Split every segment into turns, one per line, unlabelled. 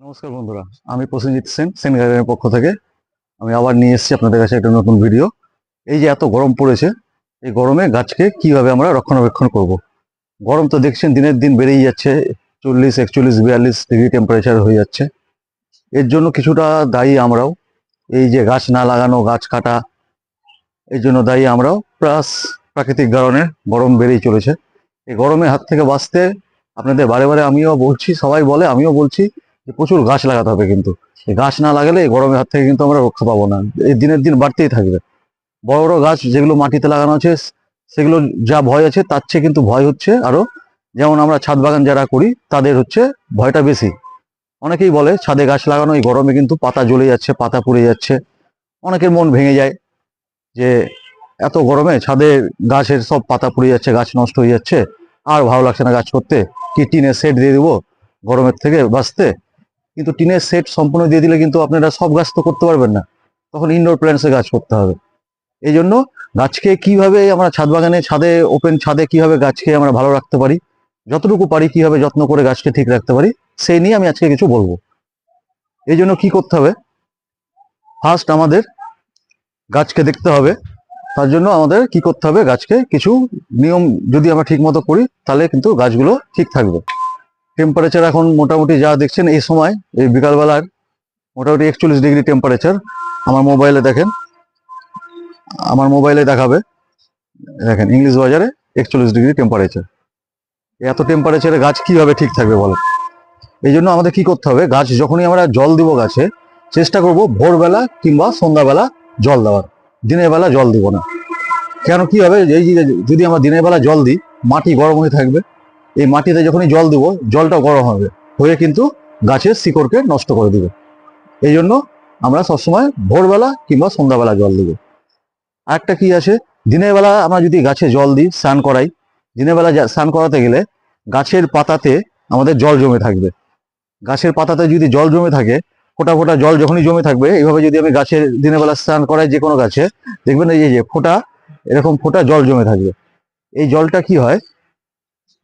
নমস্কার বন্ধুরা, আমি প্রসেনজিৎ সেন, সেন গার্ডেনের পক্ষ থেকে আমি আবার নিয়ে এসেছি আপনাদের কাছে একটা নতুন ভিডিও। এই যে এত গরম পড়েছে, এই গরমে গাছকে কিভাবে আমরা রক্ষণাবেক্ষণ করব। গরম তো দেখছেন দিনের দিন বেড়েই যাচ্ছে, 40, 41, 42 ডিগ্রি টেম্পারেচার হয়ে যাচ্ছে। এর জন্য কিছুটা দায়ী আমরাও। এই যে গাছ না লাগানো, গাছ কাটা, এর জন্য দায়ী আমরাও, প্লাস প্রাকৃতিক কারণে গরম বেড়েই চলেছে। এই গরমের হাত থেকে বাঁচতে আপনাদের বারে বারে আমিও বলছি, সবাই বলে, আমিও বলছি যে প্রচুর গাছ লাগাতে হবে। কিন্তু এই গাছ না লাগালে এই গরমের হাত থেকে কিন্তু আমরা রক্ষা পাবো না। এই দিনের দিন বাড়তেই থাকবে। বড় বড় গাছ যেগুলো মাটিতে লাগানো আছে, সেগুলো যা ভয় আছে তার চেয়ে কিন্তু ভয় হচ্ছে আরো, যেমন আমরা ছাদ বাগান যারা করি তাদের হচ্ছে ভয়টা বেশি। অনেকেই বলে ছাদে গাছ লাগানো, এই গরমে কিন্তু পাতা জ্বলে যাচ্ছে, পাতা পুড়ে যাচ্ছে। অনেকের মন ভেঙে যায় যে এত গরমে ছাদে গাছের সব পাতা পুড়ে যাচ্ছে, গাছ নষ্ট হয়ে যাচ্ছে, আর ভালো লাগছে না গাছ করতে, কি টিনের শেড দিয়ে দেবো গরমের থেকে বাঁচতে। কিন্তু টিনের শেড সম্পূর্ণ দিয়ে দিলে কিন্তু আপনারা সব গাছ তো করতে পারবেন না, তখন ইনডোর প্ল্যান্টসে গাছ করতে হবে। এই জন্য গাছকে কিভাবে আমরা ছাদ বাগানে, ছাদে, ওপেন ছাদে কিভাবে গাছকে আমরা ভালো রাখতে পারি, যতটুকু পারি কিভাবে যত্ন করে গাছকে ঠিক রাখতে পারি, সেই নিয়ে আমি আজকে কিছু বলবো। এই জন্য কি করতে হবে, ফার্স্ট আমাদের গাছকে দেখতে হবে। তার জন্য আমাদের কি করতে হবে, গাছকে কিছু নিয়ম যদি আমরা ঠিক মতো করি তাহলে কিন্তু গাছগুলো ঠিক থাকবে। টেম্পারেচার এখন মোটামুটি যা দেখছেন এই সময়, এই বিকালবেলার মোটামুটি 41 ডিগ্রি টেম্পারেচার। আমার মোবাইলে দেখেন, আমার মোবাইলে দেখাবে, দেখেন ইংলিশ বাজারে 41 ডিগ্রি টেম্পারেচার। এত টেম্পারেচারে গাছ কিভাবে ঠিক থাকবে বলেন। এই জন্য আমাদের কি করতে হবে, গাছ যখনই আমরা জল দিব গাছে, চেষ্টা করব ভোরবেলা কিংবা সন্ধ্যাবেলা জল দেওয়ার, দিনের বেলা জল দিব না। কেন, কি হবে, এই যে যদি আমরা দিনের বেলা জল দিই, মাটি গরম হয়ে থাকবে। এই মাটিতে যখনই জল দিব, জলটা গরম হবে, হয়ে কিন্তু গাছের শিকড়কে নষ্ট করে দিবে। এই জন্য আমরা সবসময় ভোরবেলা কিংবা সন্ধ্যাবেলা জল দিব। আরেকটা কি আছে, দিনের বেলা আমরা যদি গাছে জল দিই, স্নান করাই, দিনের বেলা স্নান করাতে গেলে গাছের পাতাতে আমাদের জল জমে থাকবে। গাছের পাতাতে যদি জল জমে থাকে, ফোঁটা ফোঁটা জল যখনই জমে থাকবে, এইভাবে যদি আমি গাছের দিনের বেলা স্নান করাই যে কোনো গাছে, দেখবেন এই যে ফোঁটা, এরকম ফোঁটা জল জমে থাকবে। এই জলটা কি হয়,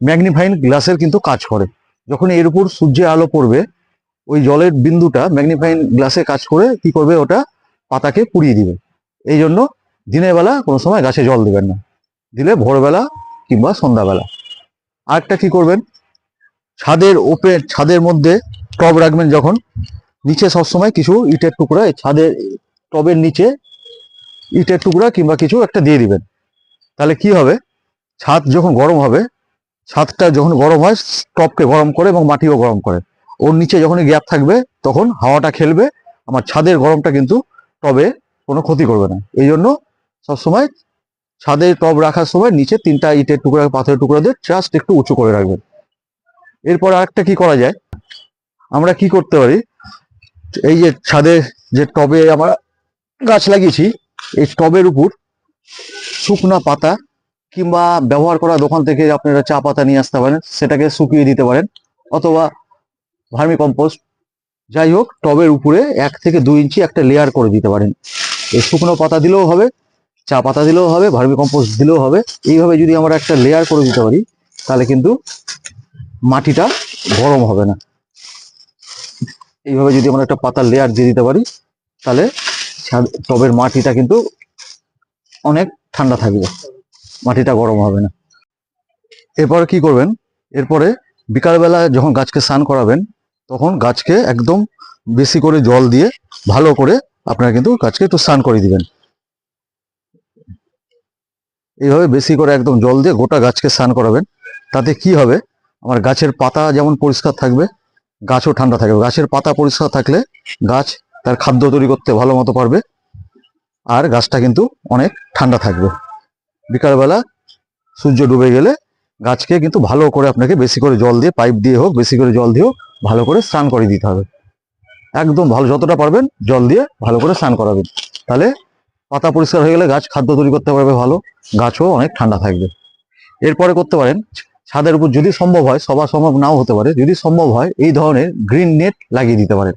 ম্যাগনিফাইং গ্লাসের কিন্তু কাজ করে। যখন এর উপর সূর্যের আলো পড়বে, ওই জলের বিন্দুটা ম্যাগনিফাইং গ্লাসে কাজ করে কি করবে, ওটা পাতাকে পুড়িয়ে দিবে। এই জন্য দিনের বেলা কোনো সময় গাছে জল দিবেন না, দিলে ভোরবেলা কিংবা সন্ধ্যাবেলা। আরেকটা কি করবেন, ছাদের মধ্যে টব রাখবেন যখন, নিচে সবসময় কিছু ইটের টুকরা, ছাদের টবের নিচে ইটের টুকরা কিংবা কিছু একটা দিয়ে দিবেন। তাহলে কি হবে, ছাদ যখন গরম হবে, ছাদটা যখন গরম হয়, টবকে গরম করে এবং মাটিও গরম করে। ওর নিচে যখনই গ্যাপ থাকবে, তখন হাওয়াটা খেলবে, আমার ছাদের গরমটা কিন্তু টবে কোনো ক্ষতি করবে না। এই জন্য সবসময় ছাদে টব রাখার সময় নিচে 3টা ইটের টুকরা, পাথরের টুকরা দিয়ে জাস্ট একটু উঁচু করে রাখবেন। এরপর আরেকটা কি করা যায়, আমরা কি করতে পারি, এই যে ছাদে যে টবে আমরা গাছ লাগিয়েছি, এই টবের উপর শুকনা পাতা কিংবা ব্যবহার করা দোকান থেকে আপনারা চা পাতা নিয়ে আসতে পারেন, সেটাকে শুকিয়ে দিতে পারেন, অথবা ভার্মি কম্পোস্ট, যাই হোক, টবের উপরে 1 থেকে 2 ইঞ্চি একটা লেয়ার করে দিতে পারেন। এই শুকনো পাতা দিলেও হবে, চা পাতা দিলেও হবে, ভার্মি কম্পোস্ট দিলেও হবে। এইভাবে যদি আমরা একটা লেয়ার করে দিতে পারি, তাহলে কিন্তু মাটিটা গরম হবে না। এইভাবে যদি আমরা একটা পাতার লেয়ার দিয়ে দিতে পারি, তাহলে টবের মাটিটা কিন্তু অনেক ঠান্ডা থাকবে, মাটিটা গরম হবে না। এরপরে কি করবেন, এরপরে বিকালবেলা যখন গাছকে স্নান করাবেন, তখন গাছকে একদম বেশি করে জল দিয়ে ভালো করে আপনারা কিন্তু গাছকে একটু স্নান করে দিবেন। এইভাবে বেশি করে একদম জল দিয়ে গোটা গাছকে স্নান করাবেন। তাতে কি হবে, আমার গাছের পাতা যেমন পরিষ্কার থাকবে, গাছও ঠান্ডা থাকবে। গাছের পাতা পরিষ্কার থাকলে গাছ তার খাদ্য তৈরি করতে ভালো মতো পারবে, আর গাছটা কিন্তু অনেক ঠান্ডা থাকবে। বিকালবেলা সূর্য ডুবে গেলে গাছকে কিন্তু ভালো করে আপনাকে বেশি করে জল দিয়ে, পাইপ দিয়ে হোক, বেশি করে জল দিয়েও ভালো করে স্নান করে দিতে হবে। একদম ভালো, যতটা পারবেন জল দিয়ে ভালো করে স্নান করাবেন। তাহলে পাতা পরিষ্কার হয়ে গেলে গাছ খাদ্য তৈরি করতে পারবে ভালো, গাছও অনেক ঠান্ডা থাকবে। এরপরে করতে পারেন, ছাদের উপর যদি সম্ভব হয়, সবার সম্ভব নাও হতে পারে, যদি সম্ভব হয় এই ধরনের গ্রিন নেট লাগিয়ে দিতে পারেন।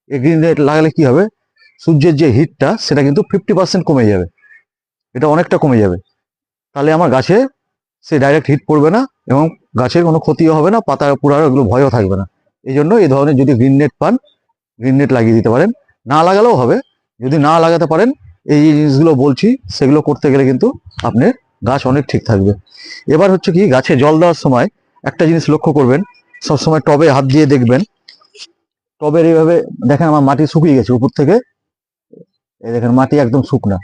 এই গ্রিন নেট লাগালে কি হবে, সূর্যের যে হিটটা সেটা কিন্তু 50% কমে যাবে, এটা অনেকটা কমে যাবে। তাহলে আমার গাছে সে ডাইরেক্ট হিট পড়বে না এবং গাছের কোনো ক্ষতিও হবে না, পাতা পুরার এগুলো ভয়ও থাকবে না। এই জন্য এই ধরনের যদি গ্রিন নেট পান, গ্রিন নেট লাগিয়ে দিতে পারেন। না লাগালেও হবে, যদি না লাগাতে পারেন এই যে জিনিসগুলো বলছি সেগুলো করতে গেলে কিন্তু আপনার গাছ অনেক ঠিক থাকবে। এবার হচ্ছে কি, গাছে জল দেওয়ার সময় একটা জিনিস লক্ষ্য করবেন, সবসময় টবে হাত দিয়ে দেখবেন, টবের এইভাবে দেখেন আমার মাটি শুকিয়ে গেছে উপর থেকে, এই দেখেন মাটি একদম শুকনা।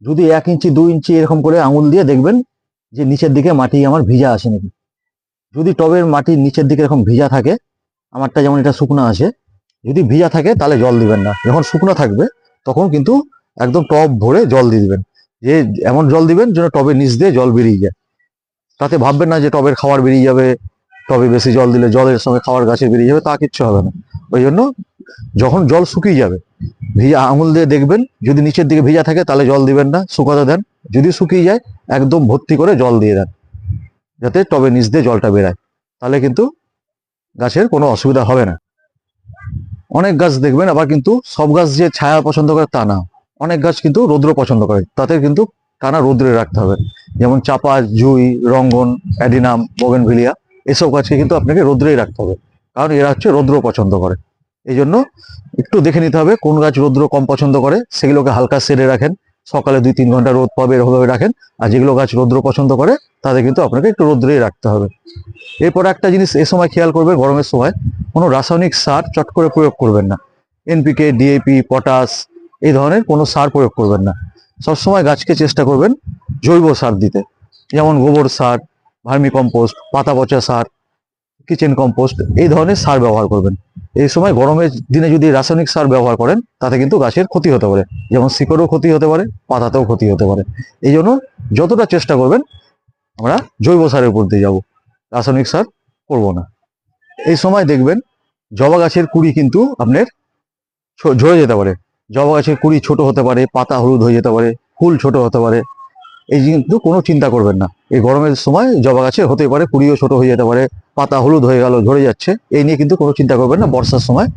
যদি 1 ইঞ্চি 2 ইঞ্চি এরকম করে আঙুল দিয়ে দেখবেন যে নিচের দিকে মাটি আমার ভিজা আসে নাকি। যদি টবের মাটির নিচের দিকে এরকম ভিজা থাকে, আমারটা যেমন এটা শুকনো আছে, যদি ভিজা থাকে তাহলে জল দিবেন না। যখন শুকনো থাকবে তখন কিন্তু একদম টব ভরে জল দিয়ে দিবেন, যে এমন জল দিবেন যেন টবের নিচ দিয়ে জল বেরিয়ে যায়। তাতে ভাববেন না যে টবের খাবার বেরিয়ে যাবে, টবে বেশি জল দিলে জলের সঙ্গে খাবার গাছে বেরিয়ে যাবে, তা কিচ্ছু হবে না। ওই জন্য যখন জল শুকিয়ে যাবে, ভিজা আঙুল দিয়ে দেখবেন, যদি নিচের দিকে ভিজা থাকে তাহলে জল দিবেন না, শুকাতে দেন। যদি শুকিয়ে যায় একদম ভর্তি করে জল দিয়ে দেন, যাতে টবের নিচ দিয়ে জলটা বেরায়, তাহলে কিন্তু গাছের কোনো অসুবিধা হবে না। অনেক গাছ দেখবেন আবার কিন্তু সব গাছ যে ছায়া পছন্দ করে তা না, অনেক গাছ কিন্তু রৌদ্র পছন্দ করে, তাদের কিন্তু টানা রৌদ্রে রাখতে হবে। যেমন চাপা, জুই, রঙ্গন, অ্যাডিনাম, বোগেনভিলিয়া, এসব গাছকে কিন্তু আপনাকে রৌদ্রেই রাখতে হবে, কারণ এরা হচ্ছে রৌদ্র পছন্দ করে। এই জন্য একটু দেখে নিতে হবে কোন গাছ রৌদ্র কম পছন্দ করে, সেগুলোকে হালকা শেডে রাখেন, সকালে 2-3 ঘন্টা রোদ পাবে এরকমভাবে রাখেন। আর যেগুলো গাছ রৌদ্র পছন্দ করে তাদের কিন্তু আপনাকে একটু রৌদ্রেই রাখতে হবে। এরপর একটা জিনিস এ সময় খেয়াল করবেন, গরমের সময় কোনো রাসায়নিক সার চট করে প্রয়োগ করবেন না। এনপিকে, ডিএপি, পটাশ এই ধরনের কোনো সার প্রয়োগ করবেন না। সবসময় গাছকে চেষ্টা করবেন জৈব সার দিতে, যেমন গোবর সার, ভার্মি কম্পোস্ট, পাতা পচা সার, কিচেন কম্পোস্ট, এই ধরনের সার ব্যবহার করবেন। এই সময় গরমের দিনে যদি রাসায়নিক সার ব্যবহার করেন তাতে কিন্তু গাছের ক্ষতি হতে পারে, যেমন শিকড়েও ক্ষতি হতে পারে, পাতাতেও ক্ষতি হতে পারে। এই জন্য যতটা চেষ্টা করবেন আমরা জৈব সারের উপর দিয়ে যাবো, রাসায়নিক সার করব না। এই সময় দেখবেন জবা গাছের কুড়ি কিন্তু আপনার ঝরে যেতে পারে, জবা গাছের কুড়ি ছোট হতে পারে, পাতা হলুদ হয়ে যেতে পারে, ফুল ছোট হতে পারে। এই কিন্তু কোনো চিন্তা করবেন না, এই গরমের সময় জবা গাছে হতে পারে কুড়িও ছোট হয়ে যেতে পারে, পাতা হলুদ হয়ে গেল, ঝরে যাচ্ছে, এই নিয়ে কিন্তু কোনো চিন্তা করবেন না, বর্ষার সময়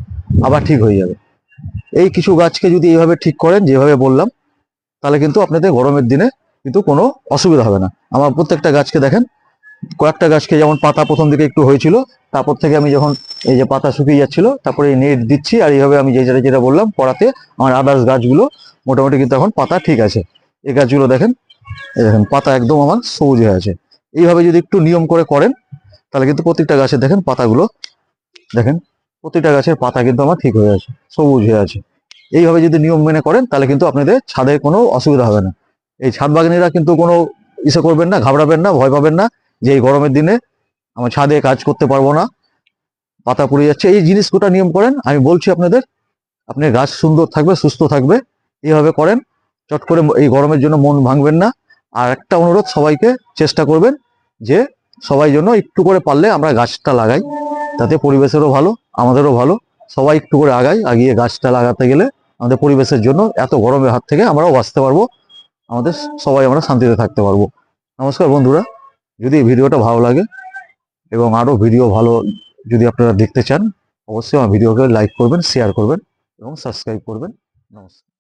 আবার ঠিক হয়ে যাবে। এই কিছু গাছকে যদি এইভাবে ঠিক করেন যেভাবে বললাম, তাহলে কিন্তু আপনাদের গরমের দিনে কিন্তু কোনো অসুবিধা হবে না। আমার প্রত্যেকটা গাছকে দেখেন, কয়েকটা গাছকে যেমন পাতা প্রথম দিকে একটু হয়েছিল, তারপর থেকে আমি যখন এই যে পাতা শুকিয়ে যাচ্ছিল, তারপরে এই নেট দিচ্ছি, আর এইভাবে আমি যেটা যেটা বললাম করাতে আমার আদার্স গাছগুলো মোটামুটি কিন্তু এখন পাতা ঠিক আছে। এই গাছগুলো দেখেন, এই দেখেন পাতা একদম আমার সবুজ হয়ে আছে। এইভাবে যদি একটু নিয়ম করে করেন তাহলে কিন্তু প্রত্যেকটা গাছে দেখেন পাতাগুলো, দেখেন প্রত্যেকটা গাছের পাতা কিন্তু আমার ঠিক হয়ে আছে, সবুজ হয়ে আছে। এইভাবে যদি নিয়ম মেনে করেন তাহলে কিন্তু আপনাদের ছাদে কোনো অসুবিধা হবে না। এই ছাদ বাগানীরা কিন্তু কোনো ইসে করবেন না, ঘাবড়াবেন না, ভয় পাবেন না যে এই গরমের দিনে আমার ছাদে কাজ করতে পারবো না, পাতা পড়ে যাচ্ছে। এই জিনিসগুলো নিয়ম করেন, আমি বলছি আপনাদের, আপনার গাছ সুন্দর থাকবে, সুস্থ থাকবে। এইভাবে করেন, চট করে এই গরমের জন্য মন ভাঙবেন না। আর একটা অনুরোধ, সবাইকে চেষ্টা করবেন যে সবাই জন্য একটু করে পারলে আমরা গাছটা লাগাই, তাতে পরিবেশেরও ভালো, আমাদেরও ভালো। সবাই একটু করে আগিয়ে গাছটা লাগাতে গেলে আমাদের পরিবেশের জন্য, এত গরমের হাত থেকে আমরাও বাঁচতে পারবো, আমাদের সবাই আমরা শান্তিতে থাকতে পারবো। নমস্কার বন্ধুরা, যদি এই ভিডিওটা ভালো লাগে এবং আরো ভিডিও ভালো যদি আপনারা দেখতে চান, অবশ্যই আমার ভিডিওকে লাইক করবেন, শেয়ার করবেন এবং সাবস্ক্রাইব করবেন। নমস্কার।